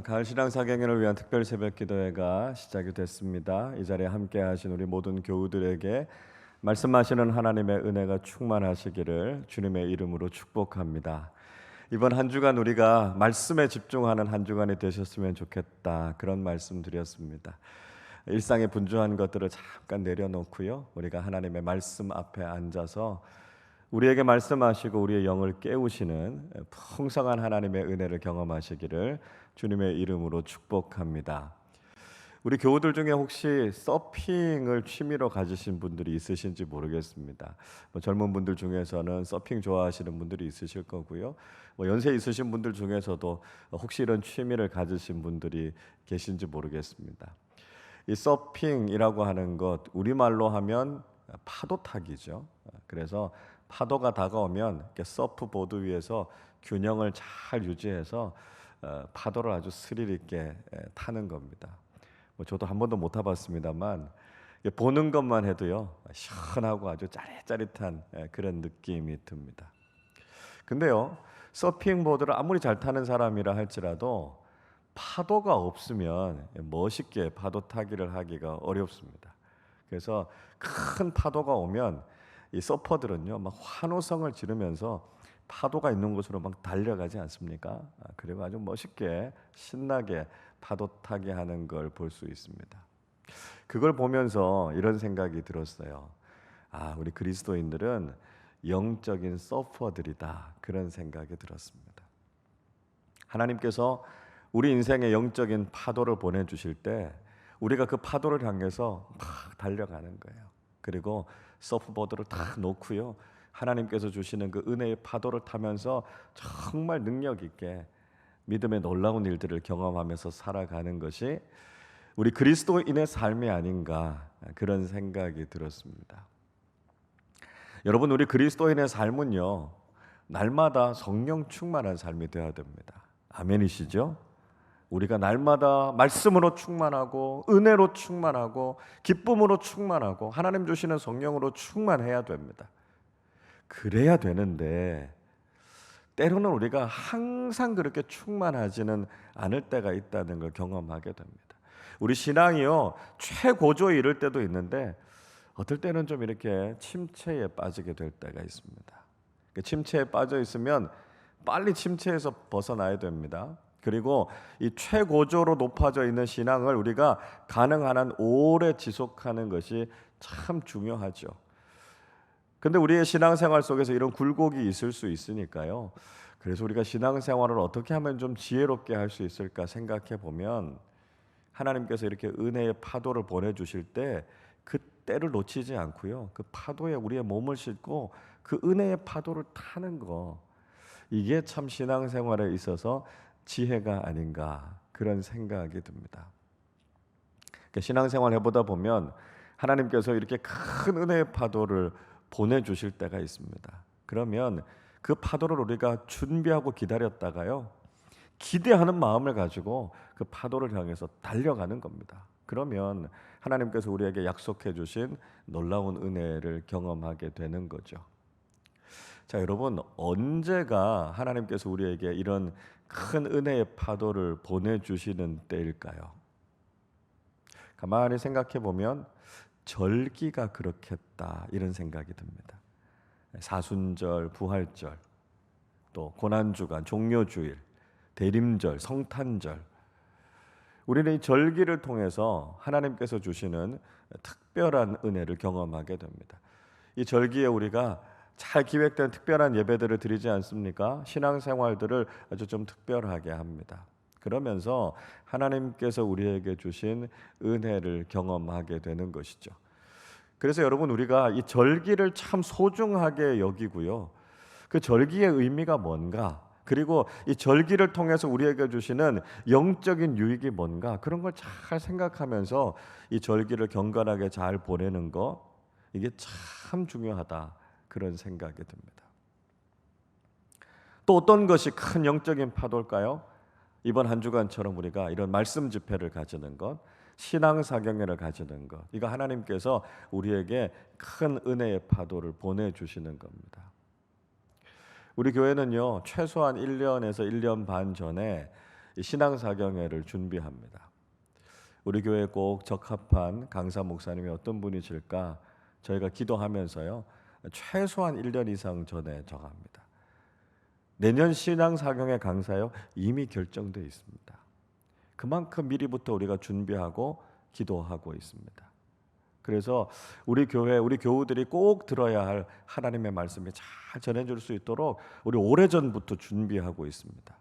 가을 신앙 사경연을 위한 특별 새벽 기도회가 시작이 됐습니다. 이 자리에 함께 하신 우리 모든 교우들에게 말씀하시는 하나님의 은혜가 충만하시기를 주님의 이름으로 축복합니다. 이번 한 주간 우리가 말씀에 집중하는 한 주간이 되셨으면 좋겠다, 그런 말씀 드렸습니다. 일상의 분주한 것들을 잠깐 내려놓고요, 우리가 하나님의 말씀 앞에 앉아서 우리에게 말씀하시고 우리의 영을 깨우시는 풍성한 하나님의 은혜를 경험하시기를 주님의 이름으로 축복합니다. 우리 교우들 중에 혹시 서핑을 취미로 가지신 분들이 있으신지 모르겠습니다. 젊은 분들 중에서는 서핑 좋아하시는 분들이 있으실 거고요. 연세 있으신 분들 중에서도 혹시 이런 취미를 가지신 분들이 계신지 모르겠습니다. 이 서핑이라고 하는 것, 우리말로 하면 파도 타기죠. 그래서 파도가 다가오면 이렇게 서프보드 위에서 균형을 잘 유지해서 파도를 아주 스릴 있게 타는 겁니다. 저도 한 번도 못 타봤습니다만 보는 것만 해도요, 시원하고 아주 짜릿짜릿한 그런 느낌이 듭니다. 근데요, 서핑보드를 아무리 잘 타는 사람이라 할지라도 파도가 없으면 멋있게 파도 타기를 하기가 어렵습니다. 그래서 큰 파도가 오면 이 서퍼들은요, 막 환호성을 지르면서 파도가 있는 곳으로 막 달려가지 않습니까? 그리고 아주 멋있게 신나게 파도 타기 하는 걸 볼 수 있습니다. 그걸 보면서 이런 생각이 들었어요. 우리 그리스도인들은 영적인 서퍼들이다, 그런 생각이 들었습니다. 하나님께서 우리 인생의 영적인 파도를 보내주실 때 우리가 그 파도를 향해서 막 달려가는 거예요. 그리고 서프보드를 딱 놓고요, 하나님께서 주시는 그 은혜의 파도를 타면서 정말 능력 있게 믿음의 놀라운 일들을 경험하면서 살아가는 것이 우리 그리스도인의 삶이 아닌가, 그런 생각이 들었습니다. 여러분, 우리 그리스도인의 삶은요, 날마다 성령 충만한 삶이 되어야 됩니다. 아멘이시죠? 우리가 날마다 말씀으로 충만하고 은혜로 충만하고 기쁨으로 충만하고 하나님 주시는 성령으로 충만해야 됩니다. 그래야 되는데 때로는 우리가 항상 그렇게 충만하지는 않을 때가 있다는 걸 경험하게 됩니다. 우리 신앙이요, 최고조에 이를 때도 있는데 어떨 때는 좀 이렇게 침체에 빠지게 될 때가 있습니다. 침체에 빠져 있으면 빨리 침체에서 벗어나야 됩니다. 그리고 이 최고조로 높아져 있는 신앙을 우리가 가능한 한 오래 지속하는 것이 참 중요하죠. 근데 우리의 신앙생활 속에서 이런 굴곡이 있을 수 있으니까요, 그래서 우리가 신앙생활을 어떻게 하면 좀 지혜롭게 할 수 있을까 생각해 보면, 하나님께서 이렇게 은혜의 파도를 보내주실 때 그 때를 놓치지 않고요, 그 파도에 우리의 몸을 싣고 그 은혜의 파도를 타는 거, 이게 참 신앙생활에 있어서 지혜가 아닌가, 그런 생각이 듭니다. 신앙생활 해보다 보면 하나님께서 이렇게 큰 은혜의 파도를 보내주실 때가 있습니다. 그러면 그 파도를 우리가 준비하고 기다렸다가요, 기대하는 마음을 가지고 그 파도를 향해서 달려가는 겁니다. 그러면 하나님께서 우리에게 약속해 주신 놀라운 은혜를 경험하게 되는 거죠. 자, 여러분, 언제가 하나님께서 우리에게 이런 큰 은혜의 파도를 보내주시는 때일까요? 가만히 생각해 보면 절기가 그렇겠다, 이런 생각이 듭니다. 사순절, 부활절, 또 고난주간, 종료주일, 대림절, 성탄절, 우리는 이 절기를 통해서 하나님께서 주시는 특별한 은혜를 경험하게 됩니다. 이 절기에 우리가 잘 기획된 특별한 예배들을 드리지 않습니까? 신앙생활들을 아주 좀 특별하게 합니다. 그러면서 하나님께서 우리에게 주신 은혜를 경험하게 되는 것이죠. 그래서 여러분, 우리가 이 절기를 참 소중하게 여기고요, 그 절기의 의미가 뭔가, 그리고 이 절기를 통해서 우리에게 주시는 영적인 유익이 뭔가, 그런 걸 잘 생각하면서 이 절기를 경건하게 잘 보내는 거, 이게 참 중요하다, 그런 생각이 듭니다. 또 어떤 것이 큰 영적인 파도일까요? 이번 한 주간처럼 우리가 이런 말씀 집회를 가지는 것, 신앙사경회를 가지는 것, 이거 하나님께서 우리에게 큰 은혜의 파도를 보내주시는 겁니다. 우리 교회는요, 최소한 1년에서 1년 반 전에 신앙사경회를 준비합니다. 우리 교회에 꼭 적합한 강사 목사님이 어떤 분이실까 저희가 기도하면서요, 최소한 1년 이상 전에 정합니다. 내년 신앙사경회 강사요 이미 결정되어 있습니다. 그만큼 미리부터 우리가 준비하고 기도하고 있습니다. 그래서 우리 교회, 우리 교우들이 꼭 들어야 할 하나님의 말씀이 잘 전해줄 수 있도록 우리 오래전부터 준비하고 있습니다.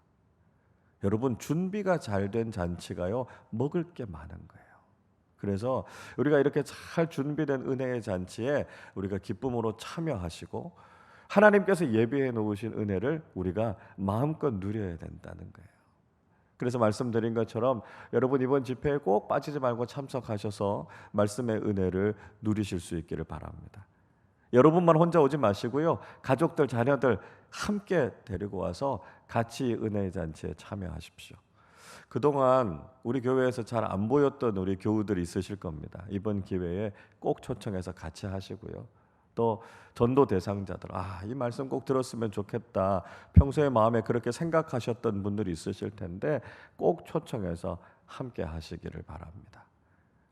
여러분, 준비가 잘 된 잔치가요 먹을 게 많은 거예요. 그래서 우리가 이렇게 잘 준비된 은혜의 잔치에 우리가 기쁨으로 참여하시고 하나님께서 예비해 놓으신 은혜를 우리가 마음껏 누려야 된다는 거예요. 그래서 말씀드린 것처럼 여러분 이번 집회에 꼭 빠지지 말고 참석하셔서 말씀의 은혜를 누리실 수 있기를 바랍니다. 여러분만 혼자 오지 마시고요, 가족들, 자녀들 함께 데리고 와서 같이 은혜의 잔치에 참여하십시오. 그동안 우리 교회에서 잘 안 보였던 우리 교우들이 있으실 겁니다. 이번 기회에 꼭 초청해서 같이 하시고요. 또 전도 대상자들, 이 말씀 꼭 들었으면 좋겠다, 평소에 마음에 그렇게 생각하셨던 분들이 있으실 텐데 꼭 초청해서 함께 하시기를 바랍니다.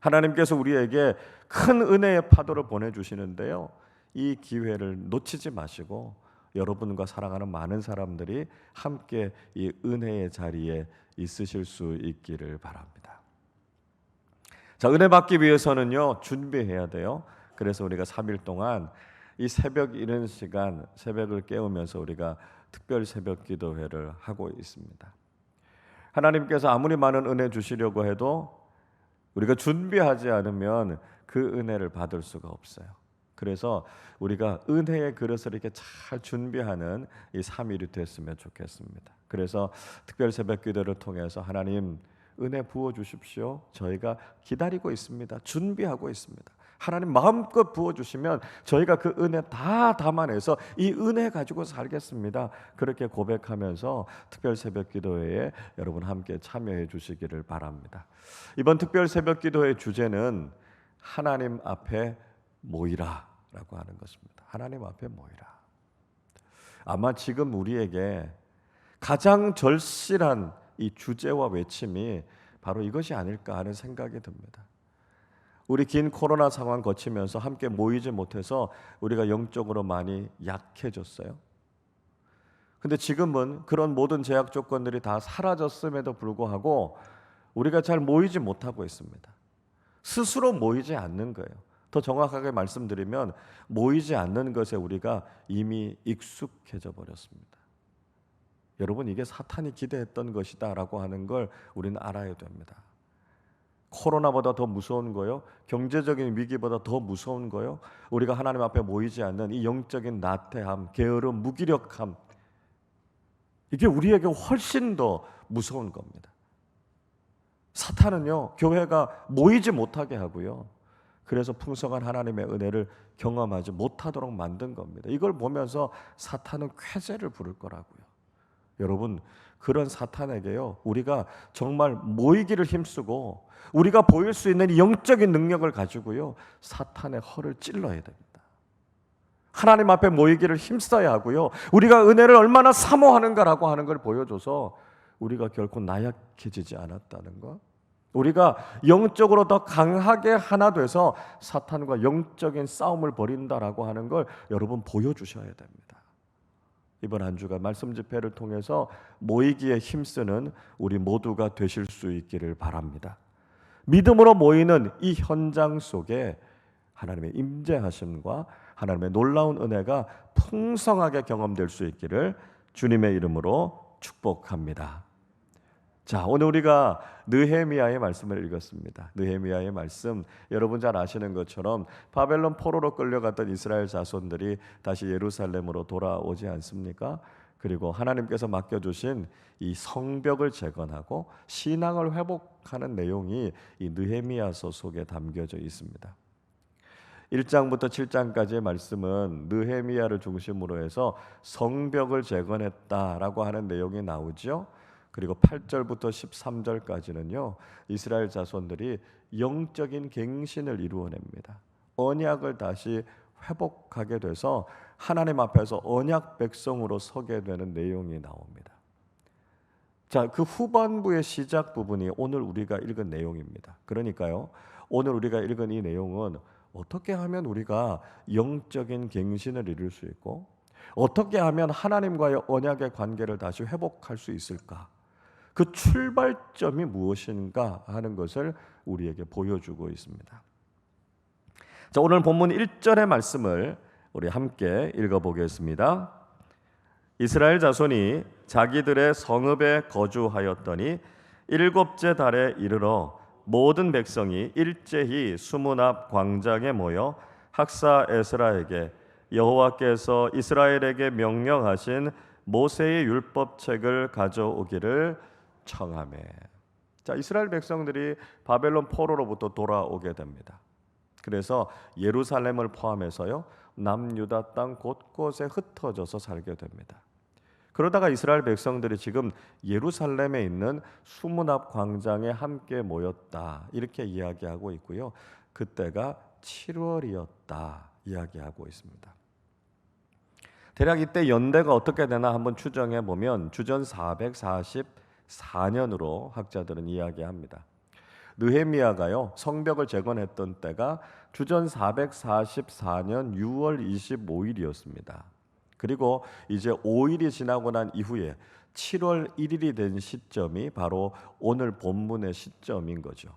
하나님께서 우리에게 큰 은혜의 파도를 보내주시는데요, 이 기회를 놓치지 마시고 여러분과 사랑하는 많은 사람들이 함께 이 은혜의 자리에 있으실 수 있기를 바랍니다. 자, 은혜 받기 위해서는요 준비해야 돼요. 그래서 우리가 3일 동안 이 새벽 이른 시간, 새벽을 깨우면서 우리가 특별 새벽 기도회를 하고 있습니다. 하나님께서 아무리 많은 은혜 주시려고 해도 우리가 준비하지 않으면 그 은혜를 받을 수가 없어요. 그래서 우리가 은혜의 그릇을 이렇게 잘 준비하는 이 3일이 됐으면 좋겠습니다. 그래서 특별 새벽 기도를 통해서 하나님 은혜 부어 주십시오. 저희가 기다리고 있습니다. 준비하고 있습니다. 하나님 마음껏 부어주시면 저희가 그 은혜 다 담아내서 이 은혜 가지고 살겠습니다. 그렇게 고백하면서 특별 새벽 기도회에 여러분 함께 참여해 주시기를 바랍니다. 이번 특별 새벽 기도회 주제는 하나님 앞에 모이라 라고 하는 것입니다. 하나님 앞에 모이라. 아마 지금 우리에게 가장 절실한 이 주제와 외침이 바로 이것이 아닐까 하는 생각이 듭니다. 우리 긴 코로나 상황 거치면서 함께 모이지 못해서 우리가 영적으로 많이 약해졌어요. 근데 지금은 그런 모든 제약 조건들이 다 사라졌음에도 불구하고 우리가 잘 모이지 못하고 있습니다. 스스로 모이지 않는 거예요. 더 정확하게 말씀드리면 모이지 않는 것에 우리가 이미 익숙해져 버렸습니다. 여러분, 이게 사탄이 기대했던 것이다 라고 하는 걸 우리는 알아야 됩니다. 코로나보다 더 무서운 거요, 경제적인 위기보다 더 무서운 거요, 우리가 하나님 앞에 모이지 않는 이 영적인 나태함, 게으름, 무기력함, 이게 우리에게 훨씬 더 무서운 겁니다. 사탄은요 교회가 모이지 못하게 하고요, 그래서 풍성한 하나님의 은혜를 경험하지 못하도록 만든 겁니다. 이걸 보면서 사탄은 쾌재를 부를 거라고요. 여러분, 그런 사탄에게요 우리가 정말 모이기를 힘쓰고 우리가 보일 수 있는 영적인 능력을 가지고요 사탄의 허를 찔러야 됩니다. 하나님 앞에 모이기를 힘써야 하고요, 우리가 은혜를 얼마나 사모하는가라고 하는 걸 보여줘서 우리가 결코 나약해지지 않았다는 것, 우리가 영적으로 더 강하게 하나 돼서 사탄과 영적인 싸움을 벌인다라고 하는 걸 여러분 보여주셔야 됩니다. 이번 한 주간 말씀 집회를 통해서 모이기에 힘쓰는 우리 모두가 되실 수 있기를 바랍니다. 믿음으로 모이는 이 현장 속에 하나님의 임재하심과 하나님의 놀라운 은혜가 풍성하게 경험될 수 있기를 주님의 이름으로 축복합니다. 자, 오늘 우리가 느헤미야의 말씀을 읽었습니다. 느헤미야의 말씀, 여러분 잘 아시는 것처럼 바벨론 포로로 끌려갔던 이스라엘 자손들이 다시 예루살렘으로 돌아오지 않습니까? 그리고 하나님께서 맡겨주신 이 성벽을 재건하고 신앙을 회복하는 내용이 이 느헤미야서 속에 담겨져 있습니다. 1장부터 7장까지의 말씀은 느헤미야를 중심으로 해서 성벽을 재건했다라고 하는 내용이 나오죠. 그리고 8절부터 13절까지는요 이스라엘 자손들이 영적인 갱신을 이루어냅니다. 언약을 다시 회복하게 돼서 하나님 앞에서 언약 백성으로 서게 되는 내용이 나옵니다. 자, 그 후반부의 시작 부분이 오늘 우리가 읽은 내용입니다. 그러니까요, 오늘 우리가 읽은 이 내용은 어떻게 하면 우리가 영적인 갱신을 이룰 수 있고 어떻게 하면 하나님과의 언약의 관계를 다시 회복할 수 있을까? 그 출발점이 무엇인가 하는 것을 우리에게 보여주고 있습니다. 자, 오늘 본문 1절의 말씀을 우리 함께 읽어보겠습니다. 이스라엘 자손이 자기들의 성읍에 거주하였더니 일곱째 달에 이르러 모든 백성이 일제히 수문 앞 광장에 모여 학사 에스라에게 여호와께서 이스라엘에게 명령하신 모세의 율법책을 가져오기를 청하매. 자, 이스라엘 백성들이 바벨론 포로로부터 돌아오게 됩니다. 그래서 예루살렘을 포함해서요, 남유다 땅 곳곳에 흩어져서 살게 됩니다. 그러다가 이스라엘 백성들이 지금 예루살렘에 있는 수문 앞 광장에 함께 모였다, 이렇게 이야기하고 있고요. 그때가 7월이었다 이야기하고 있습니다. 대략 이때 연대가 어떻게 되나 한번 추정해 보면 주전 444년으로 학자들은 이야기합니다. 느헤미야가요, 성벽을 재건했던 때가 주전 444년 6월 25일이었습니다. 그리고 이제 5일이 지나고 난 이후에 7월 1일이 된 시점이 바로 오늘 본문의 시점인 거죠.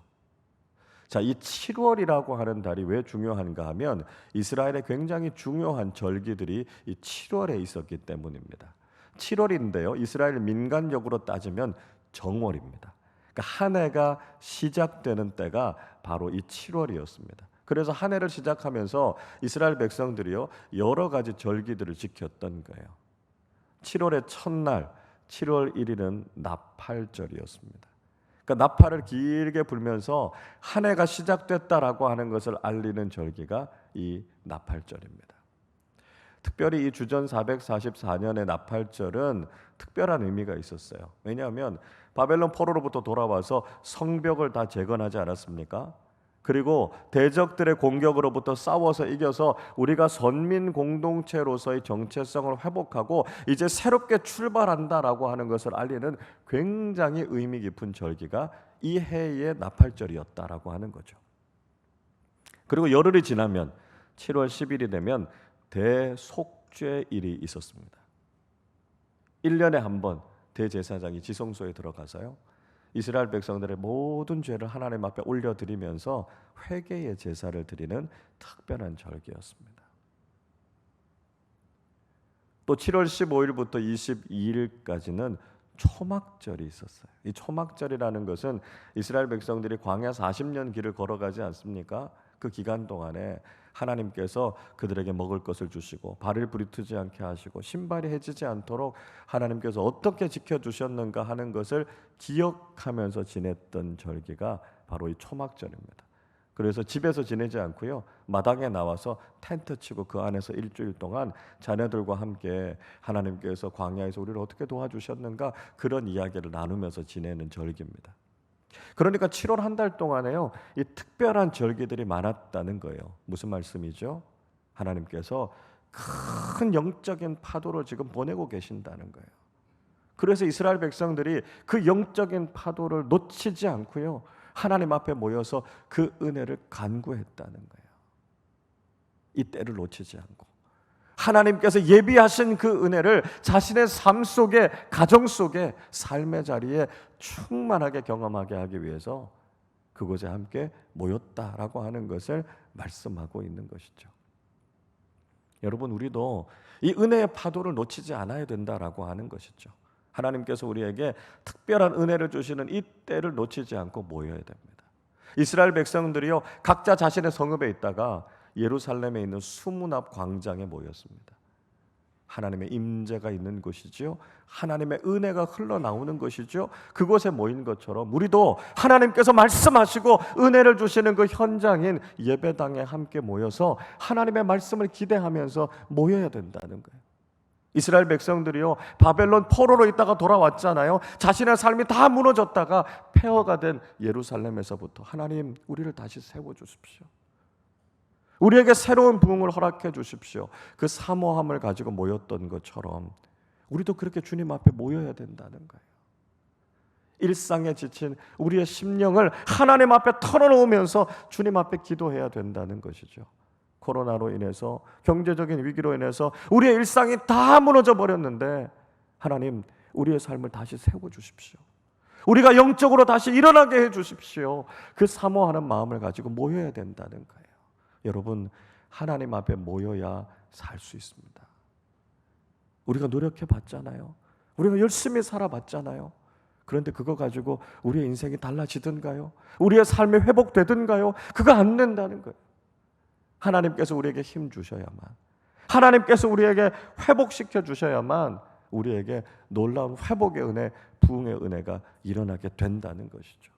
자, 이 7월이라고 하는 달이 왜 중요한가 하면 이스라엘의 굉장히 중요한 절기들이 이 7월에 있었기 때문입니다. 7월인데요, 이스라엘 민간력으로 따지면 정월입니다. 그러니까 한 해가 시작되는 때가 바로 이 7월이었습니다. 그래서 한 해를 시작하면서 이스라엘 백성들이요, 여러 가지 절기들을 지켰던 거예요. 7월의 첫날 7월 1일은 나팔절이었습니다. 그러니까 나팔을 길게 불면서 한 해가 시작됐다라고 하는 것을 알리는 절기가 이 나팔절입니다. 특별히 이 주전 444년의 나팔절은 특별한 의미가 있었어요. 왜냐하면 바벨론 포로로부터 돌아와서 성벽을 다 재건하지 않았습니까? 그리고 대적들의 공격으로부터 싸워서 이겨서 우리가 선민 공동체로서의 정체성을 회복하고 이제 새롭게 출발한다라고 하는 것을 알리는 굉장히 의미 깊은 절기가 이 해의 나팔절이었다라고 하는 거죠. 그리고 열흘이 지나면 7월 10일이 되면 대속죄일이 있었습니다. 1년에 한 번 대제사장이 지성소에 들어가서요, 이스라엘 백성들의 모든 죄를 하나님 앞에 올려드리면서 회개의 제사를 드리는 특별한 절기였습니다. 또 7월 15일부터 22일까지는 초막절이 있었어요. 이 초막절이라는 것은 이스라엘 백성들이 광야 40년 길을 걸어가지 않습니까? 그 기간 동안에 하나님께서 그들에게 먹을 것을 주시고 발을 부리트지 않게 하시고 신발이 해지지 않도록 하나님께서 어떻게 지켜주셨는가 하는 것을 기억하면서 지냈던 절기가 바로 이 초막절입니다. 그래서 집에서 지내지 않고요, 마당에 나와서 텐트 치고 그 안에서 일주일 동안 자녀들과 함께 하나님께서 광야에서 우리를 어떻게 도와주셨는가 그런 이야기를 나누면서 지내는 절기입니다. 그러니까 7월 한 달 동안에요, 이 특별한 절기들이 많았다는 거예요. 무슨 말씀이죠? 하나님께서 큰 영적인 파도를 지금 보내고 계신다는 거예요. 그래서 이스라엘 백성들이 그 영적인 파도를 놓치지 않고요, 하나님 앞에 모여서 그 은혜를 간구했다는 거예요. 이 때를 놓치지 않고 하나님께서 예비하신 그 은혜를 자신의 삶 속에, 가정 속에, 삶의 자리에 충만하게 경험하게 하기 위해서 그곳에 함께 모였다라고 하는 것을 말씀하고 있는 것이죠. 여러분, 우리도 이 은혜의 파도를 놓치지 않아야 된다라고 하는 것이죠. 하나님께서 우리에게 특별한 은혜를 주시는 이 때를 놓치지 않고 모여야 됩니다. 이스라엘 백성들이요, 각자 자신의 성읍에 있다가 예루살렘에 있는 수문 앞 광장에 모였습니다. 하나님의 임재가 있는 곳이지요, 하나님의 은혜가 흘러나오는 것이죠. 그곳에 모인 것처럼 우리도 하나님께서 말씀하시고 은혜를 주시는 그 현장인 예배당에 함께 모여서 하나님의 말씀을 기대하면서 모여야 된다는 거예요. 이스라엘 백성들이요, 바벨론 포로로 있다가 돌아왔잖아요. 자신의 삶이 다 무너졌다가 폐허가 된 예루살렘에서부터 하나님, 우리를 다시 세워주십시오, 우리에게 새로운 부흥을 허락해 주십시오, 그 사모함을 가지고 모였던 것처럼 우리도 그렇게 주님 앞에 모여야 된다는 거예요. 일상에 지친 우리의 심령을 하나님 앞에 털어놓으면서 주님 앞에 기도해야 된다는 것이죠. 코로나로 인해서, 경제적인 위기로 인해서 우리의 일상이 다 무너져 버렸는데 하나님, 우리의 삶을 다시 세워주십시오. 우리가 영적으로 다시 일어나게 해주십시오. 그 사모하는 마음을 가지고 모여야 된다는 거예요. 여러분, 하나님 앞에 모여야 살 수 있습니다. 우리가 노력해 봤잖아요. 우리가 열심히 살아봤잖아요. 그런데 그거 가지고 우리의 인생이 달라지든가요? 우리의 삶이 회복되든가요? 그거 안 된다는 거예요. 하나님께서 우리에게 힘 주셔야만, 하나님께서 우리에게 회복시켜 주셔야만 우리에게 놀라운 회복의 은혜, 부흥의 은혜가 일어나게 된다는 것이죠.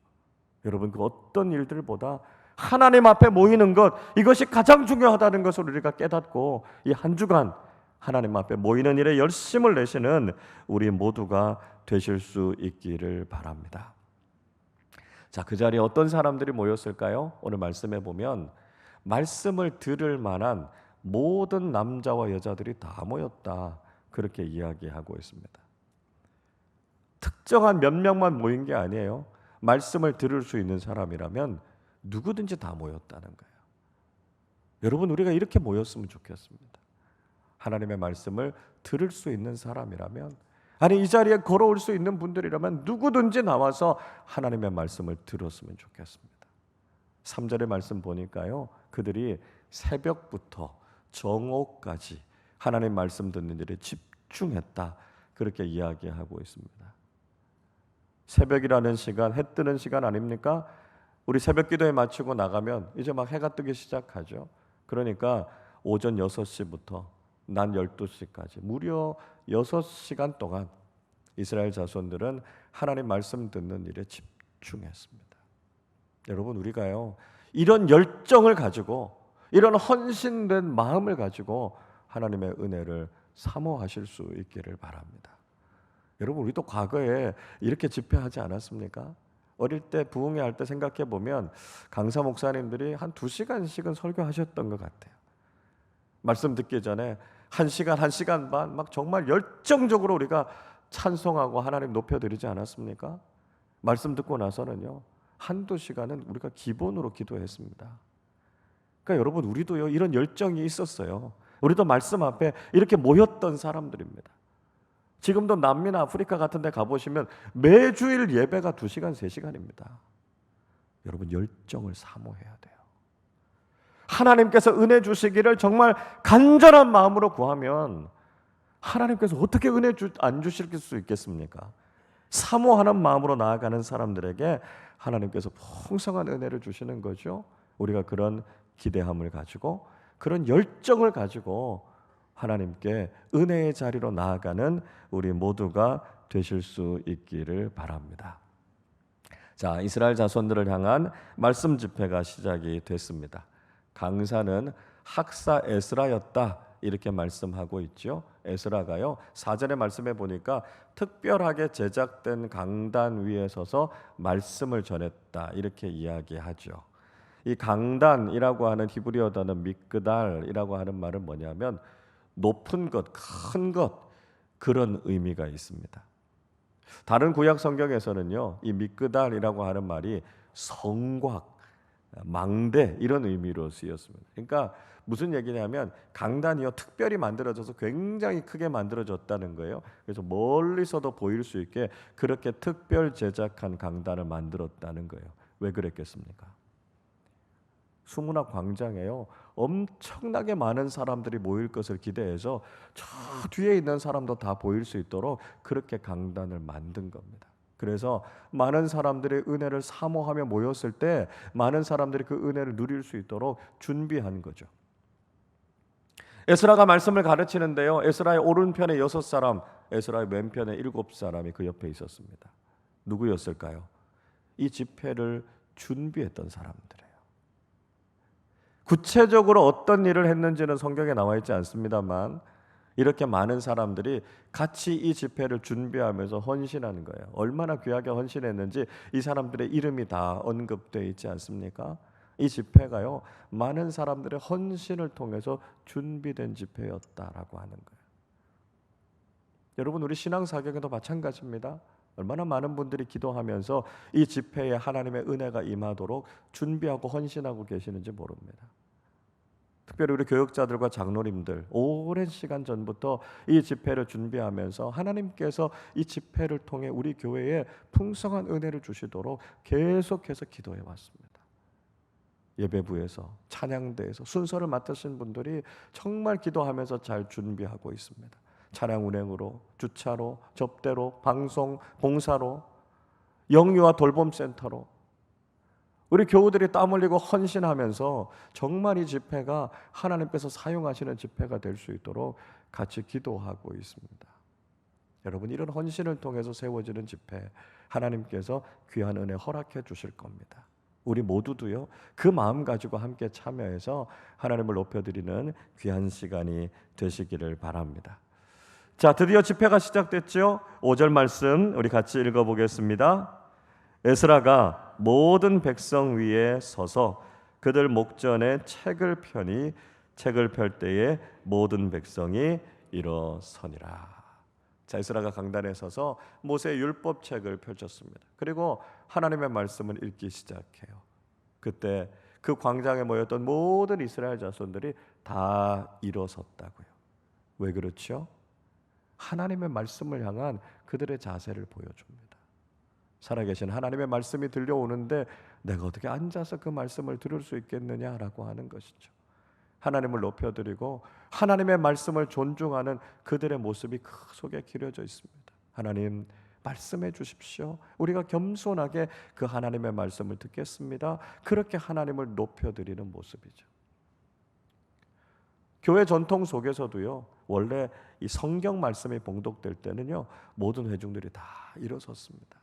여러분, 그 어떤 일들보다 하나님 앞에 모이는 것, 이것이 가장 중요하다는 것을 우리가 깨닫고 이 한 주간 하나님 앞에 모이는 일에 열심을 내시는 우리 모두가 되실 수 있기를 바랍니다. 자, 그 자리에 어떤 사람들이 모였을까요? 오늘 말씀해 보면 말씀을 들을 만한 모든 남자와 여자들이 다 모였다, 그렇게 이야기하고 있습니다. 특정한 몇 명만 모인 게 아니에요. 말씀을 들을 수 있는 사람이라면 누구든지 다 모였다는 거예요. 여러분, 우리가 이렇게 모였으면 좋겠습니다. 하나님의 말씀을 들을 수 있는 사람이라면, 아니 이 자리에 걸어올 수 있는 분들이라면 누구든지 나와서 하나님의 말씀을 들었으면 좋겠습니다. 3절의 말씀 보니까요, 그들이 새벽부터 정오까지 하나님 말씀 듣는 일에 집중했다, 그렇게 이야기하고 있습니다. 새벽이라는 시간, 해 뜨는 시간 아닙니까? 우리 새벽 기도에 마치고 나가면 이제 막 해가 뜨기 시작하죠. 그러니까 오전 6시부터 낮 12시까지 무려 6시간 동안 이스라엘 자손들은 하나님 말씀 듣는 일에 집중했습니다. 여러분, 우리가요, 이런 열정을 가지고, 이런 헌신된 마음을 가지고 하나님의 은혜를 사모하실 수 있기를 바랍니다. 여러분, 우리도 과거에 이렇게 집회하지 않았습니까? 어릴 때 부흥회 할 때 생각해 보면 강사 목사님들이 한 2시간씩은 설교하셨던 것 같아요. 말씀 듣기 전에 1시간, 1시간 반 막 정말 열정적으로 우리가 찬송하고 하나님 높여드리지 않았습니까? 말씀 듣고 나서는요, 1-2시간은 우리가 기본으로 기도했습니다. 그러니까 여러분, 우리도요, 이런 열정이 있었어요. 우리도 말씀 앞에 이렇게 모였던 사람들입니다. 지금도 남미나 아프리카 같은 데 가보시면 매주일 예배가 2시간, 3시간입니다. 여러분, 열정을 사모해야 돼요. 하나님께서 은혜 주시기를 정말 간절한 마음으로 구하면 하나님께서 어떻게 은혜 안 주실 수 있겠습니까? 사모하는 마음으로 나아가는 사람들에게 하나님께서 풍성한 은혜를 주시는 거죠. 우리가 그런 기대함을 가지고, 그런 열정을 가지고 하나님께 은혜의 자리로 나아가는 우리 모두가 되실 수 있기를 바랍니다. 자, 이스라엘 자손들을 향한 말씀 집회가 시작이 됐습니다. 강사는 학사 에스라였다, 이렇게 말씀하고 있죠. 에스라가요, 4절의 말씀에 보니까 특별하게 제작된 강단 위에 서서 말씀을 전했다, 이렇게 이야기하죠. 이 강단이라고 하는 히브리어 단어 미끄달이라고 하는 말은 뭐냐면 높은 것, 큰 것, 그런 의미가 있습니다. 다른 구약 성경에서는요, 이 미끄달이라고 하는 말이 성곽, 망대, 이런 의미로 쓰였습니다. 그러니까 무슨 얘기냐면 강단이요, 특별히 만들어져서 굉장히 크게 만들어졌다는 거예요. 그래서 멀리서도 보일 수 있게 그렇게 특별 제작한 강단을 만들었다는 거예요. 왜 그랬겠습니까? 수문학 광장에요, 엄청나게 많은 사람들이 모일 것을 기대해서 저 뒤에 있는 사람도 다 보일 수 있도록 그렇게 강단을 만든 겁니다. 그래서 많은 사람들의 은혜를 사모하며 모였을 때 많은 사람들이 그 은혜를 누릴 수 있도록 준비한 거죠. 에스라가 말씀을 가르치는데요, 에스라의 오른편에 6사람, 에스라의 왼편에 7사람이 그 옆에 있었습니다. 누구였을까요? 이 집회를 준비했던 사람들이에요. 구체적으로 어떤 일을 했는지는 성경에 나와 있지 않습니다만 이렇게 많은 사람들이 같이 이 집회를 준비하면서 헌신하는 거예요. 얼마나 귀하게 헌신했는지 이 사람들의 이름이 다 언급되어 있지 않습니까? 이 집회가요, 많은 사람들의 헌신을 통해서 준비된 집회였다라고 하는 거예요. 여러분, 우리 신앙 사역에도 마찬가지입니다. 얼마나 많은 분들이 기도하면서 이 집회에 하나님의 은혜가 임하도록 준비하고 헌신하고 계시는지 모릅니다. 특별히 우리 교역자들과 장로님들 오랜 시간 전부터 이 집회를 준비하면서 하나님께서 이 집회를 통해 우리 교회에 풍성한 은혜를 주시도록 계속해서 기도해 왔습니다. 예배부에서 찬양대에서 순서를 맡으신 분들이 정말 기도하면서 잘 준비하고 있습니다. 차량 운행으로, 주차로, 접대로, 방송, 봉사로, 영유아 돌봄센터로 우리 교우들이 땀 흘리고 헌신하면서 정말 이 집회가 하나님께서 사용하시는 집회가 될 수 있도록 같이 기도하고 있습니다. 여러분, 이런 헌신을 통해서 세워지는 집회, 하나님께서 귀한 은혜 허락해 주실 겁니다. 우리 모두도요, 그 마음 가지고 함께 참여해서 하나님을 높여드리는 귀한 시간이 되시기를 바랍니다. 자, 드디어 집회가 시작됐죠. 5절 말씀 우리 같이 읽어보겠습니다. 에스라가 모든 백성 위에 서서 그들 목전에 책을 펴니 책을 펼 때에 모든 백성이 일어서니라. 자, 에스라가 강단에 서서 모세의 율법책을 펼쳤습니다. 그리고 하나님의 말씀을 읽기 시작해요. 그때 그 광장에 모였던 모든 이스라엘 자손들이 다 일어섰다고요. 왜 그렇죠? 하나님의 말씀을 향한 그들의 자세를 보여줍니다. 살아계신 하나님의 말씀이 들려오는데 내가 어떻게 앉아서 그 말씀을 들을 수 있겠느냐라고 하는 것이죠. 하나님을 높여드리고 하나님의 말씀을 존중하는 그들의 모습이 그 속에 기려져 있습니다. 하나님 말씀해 주십시오. 우리가 겸손하게 그 하나님의 말씀을 듣겠습니다. 그렇게 하나님을 높여드리는 모습이죠. 교회 전통 속에서도요, 원래 이 성경 말씀이 봉독될 때는요, 모든 회중들이 다 일어섰습니다.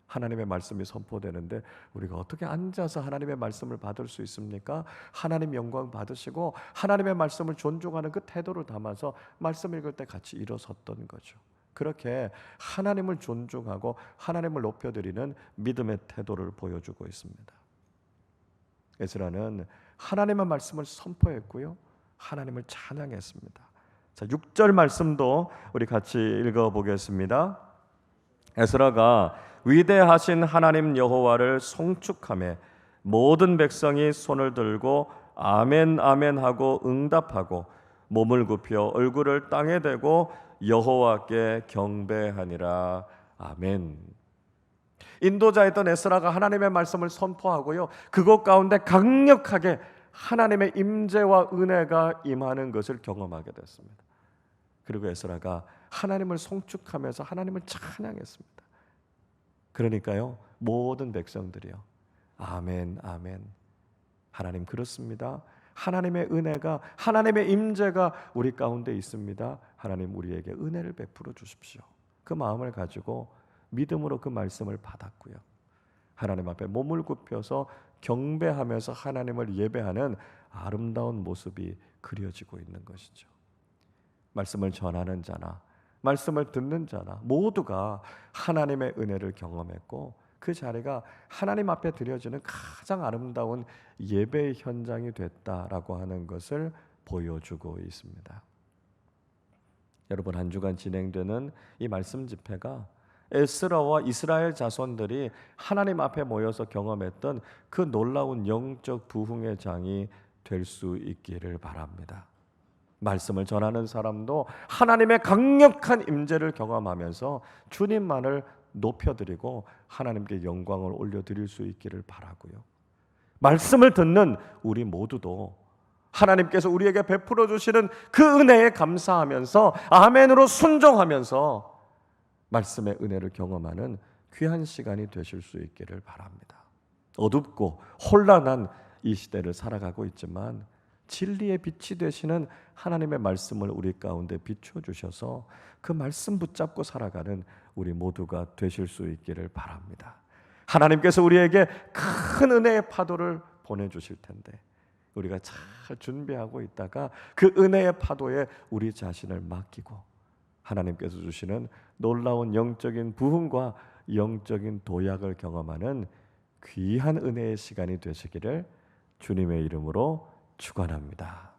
하나님의 말씀이 선포되는데 우리가 어떻게 앉아서 하나님의 말씀을 받을 수 있습니까? 하나님 영광 받으시고 하나님의 말씀을 존중하는 그 태도를 담아서 말씀 읽을 때 같이 일어섰던 거죠. 그렇게 하나님을 존중하고 하나님을 높여드리는 믿음의 태도를 보여주고 있습니다. 에스라는 하나님의 말씀을 선포했고요, 하나님을 찬양했습니다. 자, 6절 말씀도 우리 같이 읽어보겠습니다. 에스라가 위대하신 하나님 여호와를 송축하며 모든 백성이 손을 들고 아멘 아멘 하고 응답하고 몸을 굽혀 얼굴을 땅에 대고 여호와께 경배하니라. 아멘. 인도자였던 에스라가 하나님의 말씀을 선포하고요, 그것 가운데 강력하게 하나님의 임재와 은혜가 임하는 것을 경험하게 됐습니다. 그리고 에스라가 하나님을 송축하면서 하나님을 찬양했습니다. 그러니까요, 모든 백성들이요, 아멘 아멘, 하나님 그렇습니다. 하나님의 은혜가, 하나님의 임재가 우리 가운데 있습니다. 하나님 우리에게 은혜를 베풀어 주십시오. 그 마음을 가지고 믿음으로 그 말씀을 받았고요, 하나님 앞에 몸을 굽혀서 경배하면서 하나님을 예배하는 아름다운 모습이 그려지고 있는 것이죠. 말씀을 전하는 자나 말씀을 듣는 자나 모두가 하나님의 은혜를 경험했고 그 자리가 하나님 앞에 드려지는 가장 아름다운 예배의 현장이 됐다라고 하는 것을 보여주고 있습니다. 여러분, 한 주간 진행되는 이 말씀 집회가 에스라와 이스라엘 자손들이 하나님 앞에 모여서 경험했던 그 놀라운 영적 부흥의 장이 될 수 있기를 바랍니다. 말씀을 전하는 사람도 하나님의 강력한 임재를 경험하면서 주님만을 높여드리고 하나님께 영광을 올려드릴 수 있기를 바라고요, 말씀을 듣는 우리 모두도 하나님께서 우리에게 베풀어 주시는 그 은혜에 감사하면서 아멘으로 순종하면서 말씀의 은혜를 경험하는 귀한 시간이 되실 수 있기를 바랍니다. 어둡고 혼란한 이 시대를 살아가고 있지만 진리의 빛이 되시는 하나님의 말씀을 우리 가운데 비춰주셔서 그 말씀 붙잡고 살아가는 우리 모두가 되실 수 있기를 바랍니다. 하나님께서 우리에게 큰 은혜의 파도를 보내주실 텐데 우리가 잘 준비하고 있다가 그 은혜의 파도에 우리 자신을 맡기고 하나님께서 주시는 놀라운 영적인 부흥과 영적인 도약을 경험하는 귀한 은혜의 시간이 되시기를 주님의 이름으로 축원합니다.